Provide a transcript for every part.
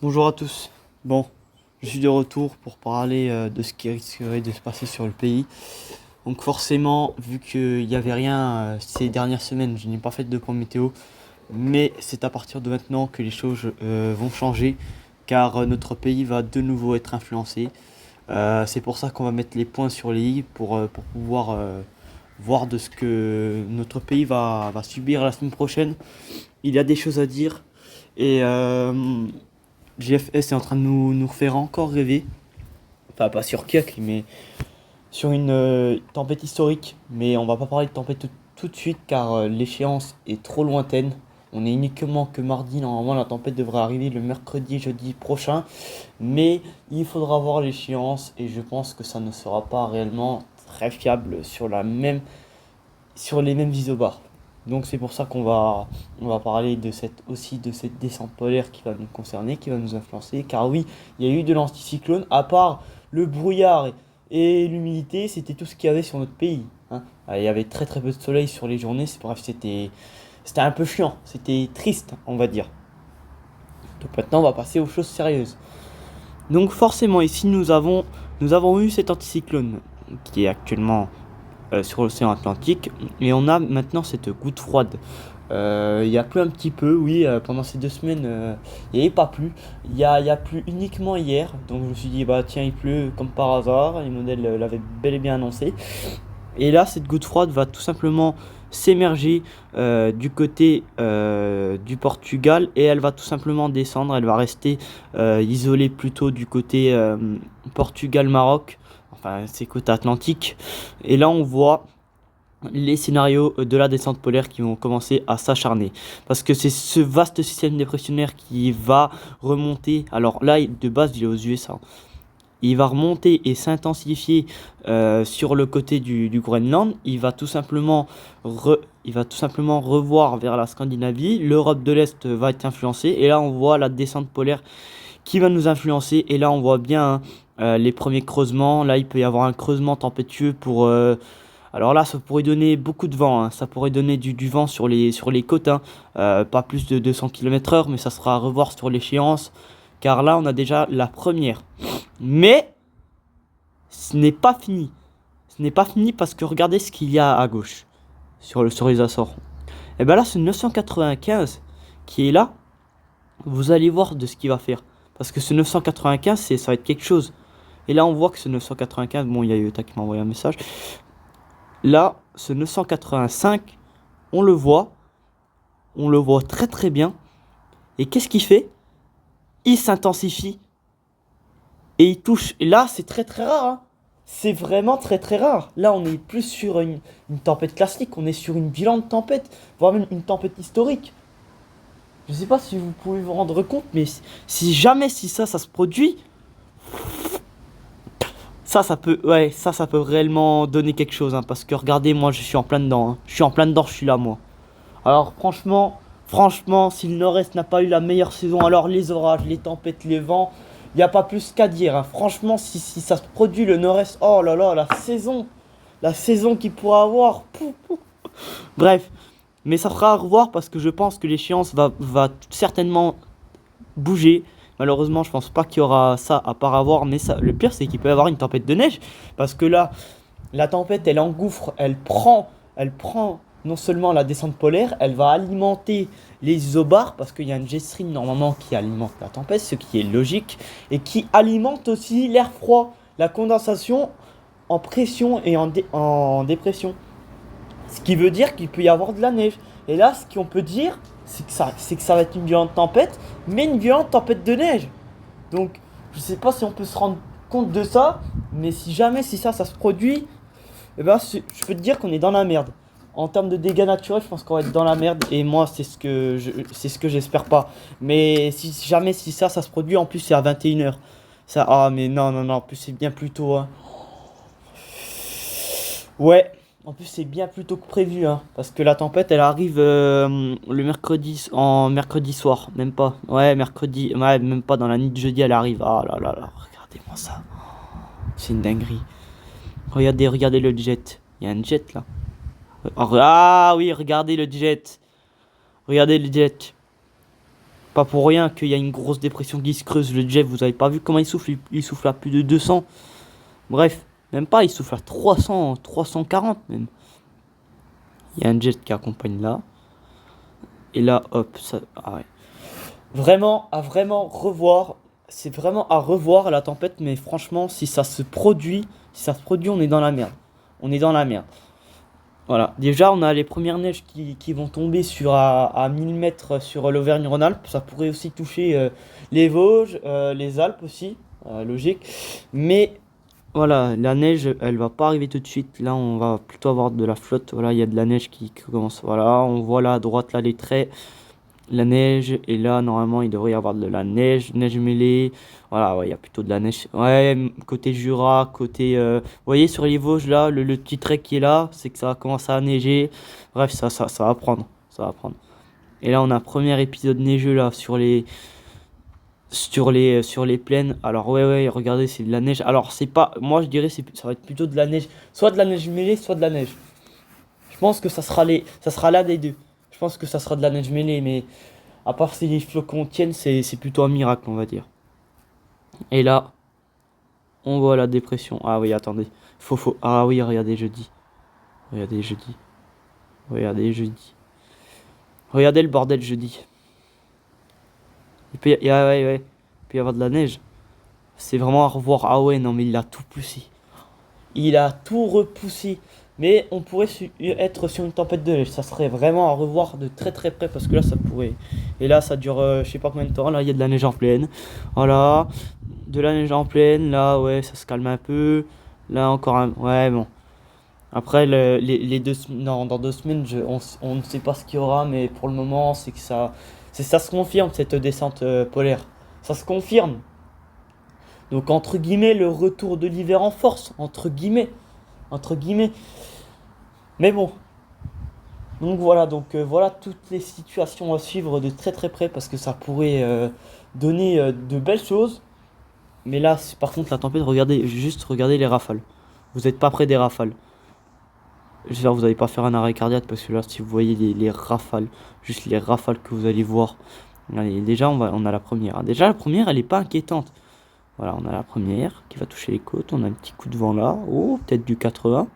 Bonjour à tous. Bon, je suis de retour pour parler de ce qui risquerait de se passer sur le pays. Donc forcément, vu qu'il n'y avait rien ces dernières semaines, je n'ai pas fait de point météo, mais c'est à partir de maintenant que les choses vont changer, car notre pays va de nouveau être influencé. C'est pour ça qu'on va mettre les points sur les i pour pouvoir voir de ce que notre pays va subir la semaine prochaine. Il y a des choses à dire et GFS est en train de nous faire encore rêver. Enfin, pas sur Kiosk, mais sur une tempête historique. Mais on va pas parler de tempête tout de suite car l'échéance est trop lointaine. On est uniquement que mardi. Normalement, la tempête devrait arriver le mercredi, jeudi prochain. Mais il faudra voir l'échéance et je pense que ça ne sera pas réellement très fiable sur les mêmes isobars. Donc c'est pour ça on va parler aussi de cette descente polaire qui va nous concerner, qui va nous influencer. Car oui, il y a eu de l'anticyclone, à part le brouillard et l'humidité, c'était tout ce qu'il y avait sur notre pays, hein. Il y avait très très peu de soleil sur les journées, bref, c'était un peu chiant, c'était triste, on va dire. Donc maintenant, on va passer aux choses sérieuses. Donc forcément, ici, nous avons eu cet anticyclone qui est actuellement sur l'océan Atlantique. Et on a maintenant cette goutte froide. Il y a plu un petit peu, oui, pendant ces 2 semaines, il n'y avait pas plu. Il y a plu uniquement hier. Donc je me suis dit, bah tiens, il pleut comme par hasard. Les modèles l'avaient bel et bien annoncé. Et là, cette goutte froide va tout simplement s'émerger du côté du Portugal et elle va tout simplement descendre. Elle va rester isolée plutôt du côté Portugal-Maroc, enfin c'est côté Atlantique. Et là, on voit les scénarios de la descente polaire qui vont commencer à s'acharner. Parce que c'est ce vaste système dépressionnaire qui va remonter. Alors là, de base, il est aux USA. Il va remonter et s'intensifier sur le côté du Groenland. Il va tout simplement revoir vers la Scandinavie. L'Europe de l'Est va être influencée. Et là, on voit la descente polaire qui va nous influencer. Et là, on voit bien les premiers creusements. Là, il peut y avoir un creusement tempétueux pour... alors là, ça pourrait donner beaucoup de vent, hein. Ça pourrait donner du vent sur les côtes, hein. Pas plus de 200 km/h, mais ça sera à revoir sur l'échéance. Car là, on a déjà la première. Mais ce n'est pas fini. Ce n'est pas fini parce que regardez ce qu'il y a à gauche sur les Açores. Et bien là, ce 995 qui est là, vous allez voir de ce qu'il va faire. Parce que ce 995, ça va être quelque chose. Et là, on voit que ce 995, bon, il y a Yota qui m'a envoyé un message. Là, ce 985, on le voit très très bien. Et qu'est-ce qu'il fait? Il s'intensifie et il touche. Et là, c'est très très rare, hein. C'est vraiment très très rare. Là, on est plus sur une tempête classique, on est sur une violente tempête, voire même une tempête historique. Je sais pas si vous pouvez vous rendre compte, mais si jamais si ça se produit, ça peut réellement donner quelque chose, hein, parce que regardez, moi, je suis en plein dedans, hein. Je suis en plein dedans, je suis là, moi. Alors franchement, si le Nord-Est n'a pas eu la meilleure saison, alors les orages, les tempêtes, les vents, il n'y a pas plus qu'à dire, hein. Franchement, si ça se produit le Nord-Est, oh là là, la saison qu'il pourra avoir. Pou, pou. Bref, mais ça fera à revoir parce que je pense que l'échéance va certainement bouger. Malheureusement, je pense pas qu'il y aura ça à part avoir, mais ça, le pire c'est qu'il peut y avoir une tempête de neige parce que là, la tempête, elle engouffre, elle prend non seulement la descente polaire, elle va alimenter les isobars parce qu'il y a une jet stream normalement qui alimente la tempête, ce qui est logique, et qui alimente aussi l'air froid, la condensation en pression et en dépression. Ce qui veut dire qu'il peut y avoir de la neige. Et là, ce qu'on peut dire, c'est que ça va être une violente tempête, mais une violente tempête de neige. Donc, je sais pas si on peut se rendre compte de ça, mais si jamais si ça se produit, eh ben, je peux te dire qu'on est dans la merde. En termes de dégâts naturels, je pense qu'on va être dans la merde. Et moi, c'est ce que j'espère pas. Mais si jamais si ça se produit, en plus c'est à 21h. Ça, ah mais non, non, non, en plus c'est bien plus tôt, hein. Ouais, en plus c'est bien plus tôt que prévu, hein. Parce que la tempête, elle arrive mercredi soir. Même pas. Ouais, mercredi. Ouais, même pas dans la nuit de jeudi, elle arrive. Ah là là là, regardez-moi ça. C'est une dinguerie. Regardez le jet. Il y a un jet là. Ah oui, regardez le jet. Regardez le jet. pas pour rien qu'il y a une grosse dépression qui se creuse. Le jet, vous avez pas vu comment il souffle? Il souffle à plus de 200. Bref, même pas, il souffle à 300, 340 même. Il y a un jet qui accompagne là. Et là, hop, ça... Ah ouais. Vraiment, à vraiment revoir. C'est vraiment à revoir la tempête, mais franchement, si ça se produit, on est dans la merde. On est dans la merde. Voilà. Déjà, on a les premières neiges qui vont tomber à 1000 mètres sur l'Auvergne-Rhône-Alpes. Ça pourrait aussi toucher les Vosges, les Alpes aussi, logique. Mais voilà, la neige, elle va pas arriver tout de suite. Là, on va plutôt avoir de la flotte. Voilà, il y a de la neige qui commence. Voilà, on voit là à droite, là, les traits. La neige, et là normalement il devrait y avoir de la neige mêlée. Voilà, ouais, il y a plutôt de la neige. Ouais, côté Jura, vous voyez sur les Vosges là, le petit trait qui est là, c'est que ça va commencer à neiger. Bref, ça va prendre, ça va prendre. Et là on a un premier épisode neigeux là sur les plaines. Alors ouais, regardez, c'est de la neige. Alors c'est pas, moi je dirais ça va être plutôt de la neige, soit de la neige mêlée, soit de la neige. Je pense que ça sera l'un des deux. Je pense que ça sera de la neige mêlée, mais à part si les flocons tiennent, c'est plutôt un miracle, on va dire. Et là, on voit la dépression. Ah oui, attendez. Ah oui, regardez jeudi. Regardez jeudi. Regardez jeudi. Regardez le bordel jeudi. Ouais. Il peut y avoir de la neige. C'est vraiment à revoir. Ah ouais, non, mais il a tout poussé. Il a tout repoussé. Mais on pourrait être sur une tempête de neige. Ça serait vraiment à revoir de très très près parce que là ça pourrait. Et là ça dure je sais pas combien de temps. Là il y a de la neige en pleine. Voilà. De la neige en pleine. Là ouais, ça se calme un peu. Là encore un. Ouais, bon. Après les deux non, dans 2 semaines on ne sait pas ce qu'il y aura. Mais pour le moment c'est que ça se confirme cette descente polaire. Ça se confirme. Donc entre guillemets le retour de l'hiver en force. Entre guillemets. Mais bon. Donc voilà toutes les situations à suivre de très très près parce que ça pourrait donner de belles choses. Mais là, par contre, la tempête, regardez les rafales. Vous n'êtes pas près des rafales. J'espère que vous n'allez pas faire un arrêt cardiaque parce que là, si vous voyez les rafales, juste les rafales que vous allez voir. Allez, déjà, on a la première. Déjà, la première, elle n'est pas inquiétante. Voilà, on a la première qui va toucher les côtes. On a un petit coup de vent là. Oh, peut-être du 80.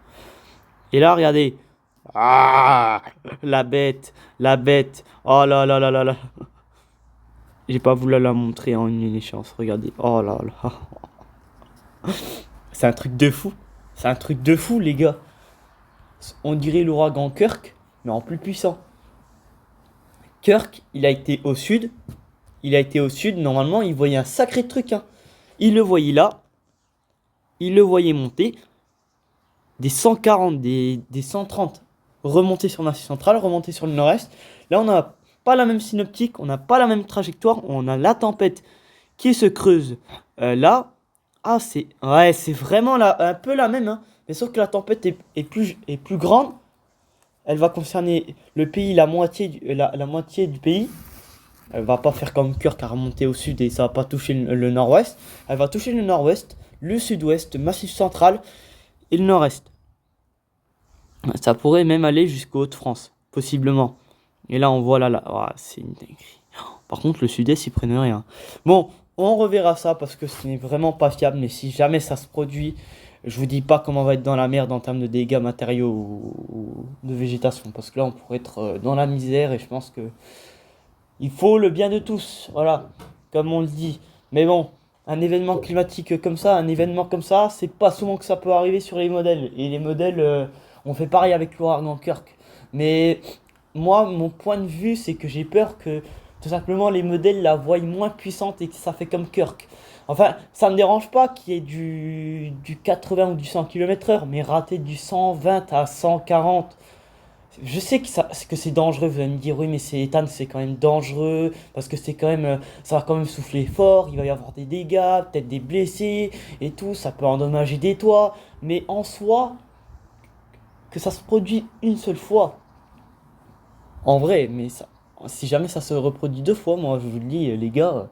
Et là, regardez. Ah, la bête. Oh là là là là là. J'ai pas voulu la montrer en une échéance. Regardez. Oh là là. C'est un truc de fou. C'est un truc de fou, les gars. On dirait l'ouragan Kirk, mais en plus puissant. Kirk, il a été au sud. Normalement, il voyait un sacré truc. Hein. Il le voyait là. Il le voyait monter. Des 140, des 130. Remonter sur l'Asie centrale, remonter sur le nord-est. Là, on n'a pas la même synoptique, on n'a pas la même trajectoire. On a la tempête qui se creuse là. Ah, c'est vraiment un peu la même. Hein. Mais sauf que la tempête est plus grande. Elle va concerner le pays, la moitié du pays. Elle va pas faire comme Kirk à remonter au sud et ça va pas toucher le nord-ouest. Elle va toucher le nord-ouest, le sud-ouest, le massif central et le nord-est. Ça pourrait même aller jusqu'aux Hauts-de-France, possiblement. Et là, on voit là. Oh, c'est une dinguerie. Par contre, le sud-est, ils prennent rien. Bon, on reverra ça parce que ce n'est vraiment pas fiable. Mais si jamais ça se produit, je vous dis pas comment on va être dans la merde en termes de dégâts matériaux ou de végétation. Parce que là, on pourrait être dans la misère et je pense que il faut le bien de tous. Voilà, comme on le dit. Mais bon, un événement climatique comme ça, c'est pas souvent que ça peut arriver sur les modèles. Et les modèles, on fait pareil avec l'ouragan Kirk. Mais moi, mon point de vue, c'est que j'ai peur que tout simplement les modèles la voient moins puissante et que ça fait comme Kirk. Enfin, ça me dérange pas qu'il y ait du 80 ou du 100 km/h, mais rater du 120 à 140. Je sais que c'est dangereux, vous allez me dire, oui, mais Ethan, c'est quand même dangereux, parce que c'est quand même, ça va quand même souffler fort, il va y avoir des dégâts, peut-être des blessés, et tout, ça peut endommager des toits, mais en soi, que ça se produit une seule fois, en vrai, mais ça, si jamais ça se reproduit 2 fois, moi je vous le dis, les gars,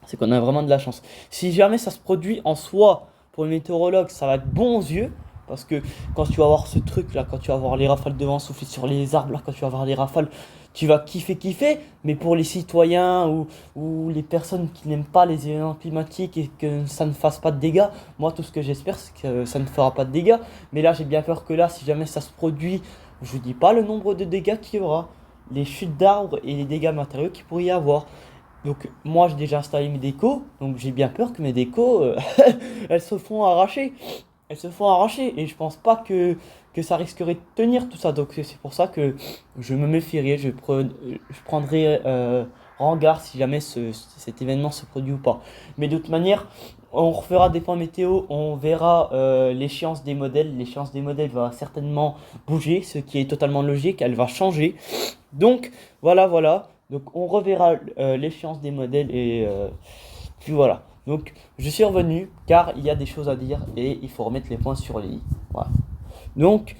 c'est qu'on a vraiment de la chance. Si jamais ça se produit en soi, pour le météorologue, ça va être bon aux yeux. Parce que quand tu vas voir ce truc là, quand tu vas voir les rafales de vent souffler sur les arbres là, quand tu vas voir les rafales, tu vas kiffer, mais pour les citoyens ou les personnes qui n'aiment pas les événements climatiques et que ça ne fasse pas de dégâts, moi tout ce que j'espère c'est que ça ne fera pas de dégâts. Mais là j'ai bien peur que là, si jamais ça se produit, je vous dis pas le nombre de dégâts qu'il y aura, les chutes d'arbres et les dégâts matériaux qu'il pourrait y avoir. Donc moi j'ai déjà installé mes décos, donc j'ai bien peur que mes décos, elles se font arracher. Elles se font arracher et je pense pas que ça risquerait de tenir tout ça. Donc c'est pour ça que je me méfierais, je prendrai en garde si jamais cet événement se produit ou pas. Mais de toute manière, on refera des points météo, on verra l'échéance des modèles. L'échéance des modèles va certainement bouger, ce qui est totalement logique, elle va changer. Donc voilà. Donc on reverra l'échéance des modèles et puis voilà. Donc je suis revenu car il y a des choses à dire et il faut remettre les points sur les i. Voilà. Donc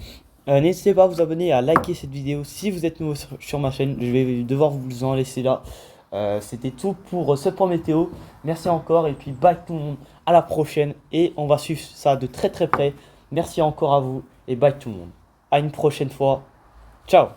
n'hésitez pas à vous abonner et à liker cette vidéo si vous êtes nouveau sur ma chaîne. Je vais devoir vous en laisser là. C'était tout pour ce point météo. Merci encore et puis bye tout le monde. À la prochaine et on va suivre ça de très près. Merci encore à vous et bye tout le monde. À une prochaine fois. Ciao.